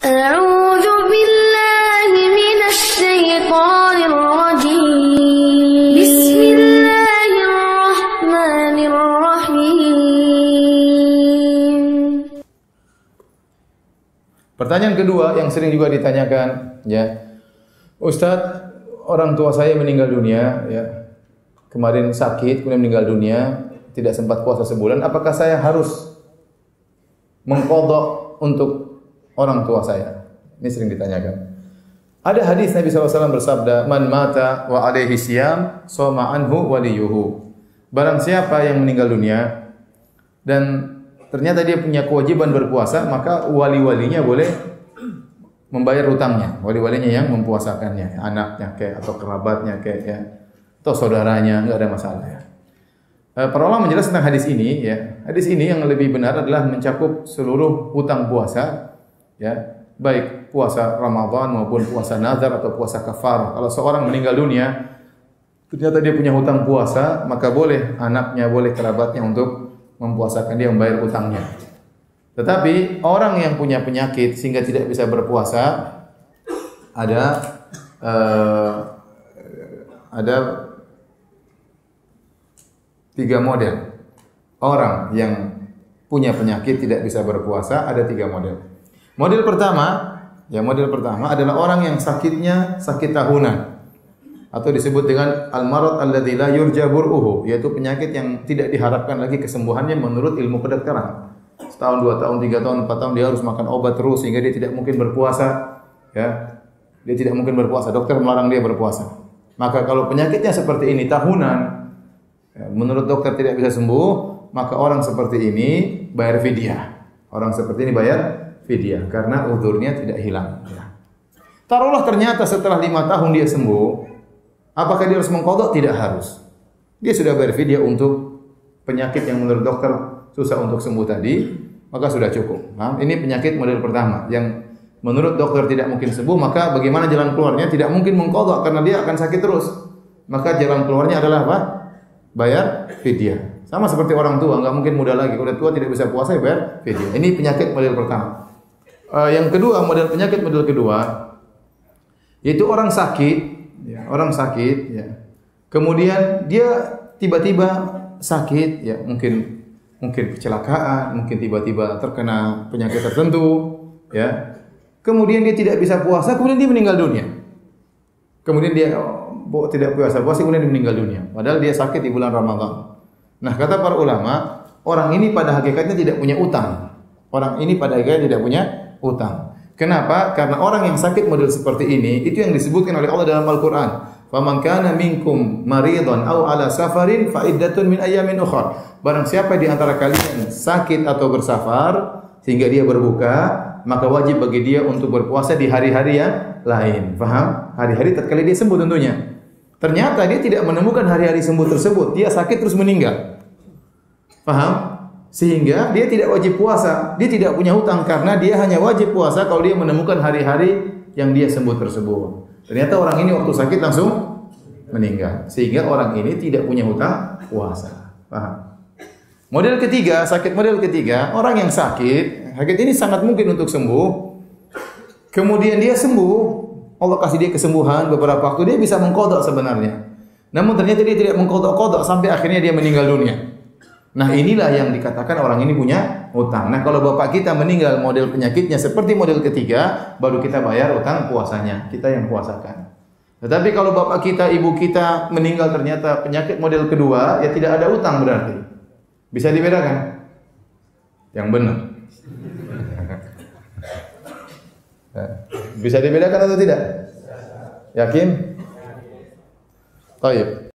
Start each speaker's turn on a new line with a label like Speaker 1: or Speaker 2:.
Speaker 1: أعوذ بالله من الشيطان الرجيم بسم الله الرحمن الرحيم.
Speaker 2: Pertanyaan kedua yang sering juga ditanyakan, ya, Ustadz, orang tua saya meninggal dunia, ya, kemarin sakit, kemudian meninggal dunia, tidak sempat puasa sebulan, apakah saya harus mengqadha untuk orang tua saya? Ini sering ditanyakan. Ada hadis Nabi SAW bersabda, "Man mata wa alaihi siyam, shoma anhu waliyuhu." Barang siapa yang meninggal dunia dan ternyata dia punya kewajiban berpuasa, maka wali-walinya boleh membayar hutangnya. Wali-walinya yang mempuasakannya, anaknya kayak atau kerabatnya kayak, ya, atau saudaranya, enggak ada masalah, ya. Para ulama menjelaskan tentang hadis ini, ya. Hadis ini yang lebih benar adalah mencakup seluruh hutang puasa, ya, baik puasa Ramadan maupun puasa nazar atau puasa kafarah. Kalau seorang meninggal dunia, ternyata dia punya hutang puasa, maka boleh anaknya, boleh kerabatnya untuk mempuasakan dia, membayar hutangnya. Tetapi orang yang punya penyakit sehingga tidak bisa berpuasa, ada 3 model. Orang yang punya penyakit tidak bisa berpuasa ada 3 model. Model pertama adalah orang yang sakitnya sakit tahunan atau disebut dengan al-marad alladzi la yurja bur'uhu, yaitu penyakit yang tidak diharapkan lagi kesembuhannya menurut ilmu kedokteran. Setahun, 2 tahun, 3 tahun, 4 tahun dia harus makan obat terus sehingga dia tidak mungkin berpuasa, ya. Dia tidak mungkin berpuasa, dokter melarang dia berpuasa. Maka kalau penyakitnya seperti ini tahunan, ya, menurut dokter tidak bisa sembuh, maka orang seperti ini bayar fidyah. Orang seperti ini bayar fidyah karena uzurnya tidak hilang, ya. Taruhlah ternyata setelah 5 tahun dia sembuh, apakah dia harus mengqadha? Tidak harus. Dia sudah bayar fidyah untuk penyakit yang menurut dokter susah untuk sembuh tadi, maka sudah cukup. Nah, ini penyakit model pertama yang menurut dokter tidak mungkin sembuh, maka bagaimana jalan keluarnya? Tidak mungkin mengqadha karena dia akan sakit terus. Maka jalan keluarnya adalah apa? Bayar fidyah. Sama seperti orang tua, enggak mungkin muda lagi. Kalau tua tidak bisa puasa, ya bayar fidyah. Ini penyakit model pertama. Yang kedua, penyakit model kedua, yaitu orang sakit, ya, ya. Kemudian dia tiba-tiba sakit, ya, mungkin kecelakaan, mungkin tiba-tiba terkena penyakit tertentu, ya. Kemudian dia tidak bisa puasa, kemudian dia meninggal dunia. Kemudian dia tidak puasa, kemudian dia meninggal dunia. Padahal dia sakit di bulan Ramadan. Nah, kata para ulama, orang ini pada hakikatnya tidak punya utang. Orang ini pada hakikatnya tidak punya utang. Kenapa? Karena orang yang sakit model seperti ini, itu yang disebutkan oleh Allah dalam Al-Quran. Faman kana minkum maridhan aw ala safarin fa iddatun min ayyamin ukhra. Barang siapa di antara kalian sakit atau bersafar sehingga dia berbuka, maka wajib bagi dia untuk berpuasa di hari-hari yang lain. Paham? Hari-hari tatkala dia sembuh tentunya. Ternyata dia tidak menemukan hari-hari sembuh tersebut. Dia sakit terus meninggal. Paham? Sehingga dia tidak wajib puasa. Dia tidak punya hutang karena dia hanya wajib puasa kalau dia menemukan hari-hari yang dia sembuh tersebut. Ternyata orang ini waktu sakit langsung meninggal. Sehingga orang ini tidak punya hutang puasa. Paham? Model ketiga, orang yang sakit ini sangat mungkin untuk sembuh. Kemudian dia sembuh, Allah kasih dia kesembuhan beberapa waktu, dia bisa mengqadha sebenarnya. Namun ternyata dia tidak mengqadha sampai akhirnya dia meninggal dunia. Nah, inilah yang dikatakan orang ini punya hutang. Nah, kalau bapak kita meninggal model penyakitnya seperti model ketiga, baru kita bayar hutang puasanya, kita yang puasakan. Tetapi kalau bapak kita, ibu kita meninggal ternyata penyakit model kedua, ya tidak ada hutang berarti. Bisa dibedakan? Yang benar. Bisa dibedakan atau tidak? Yakin? Baik.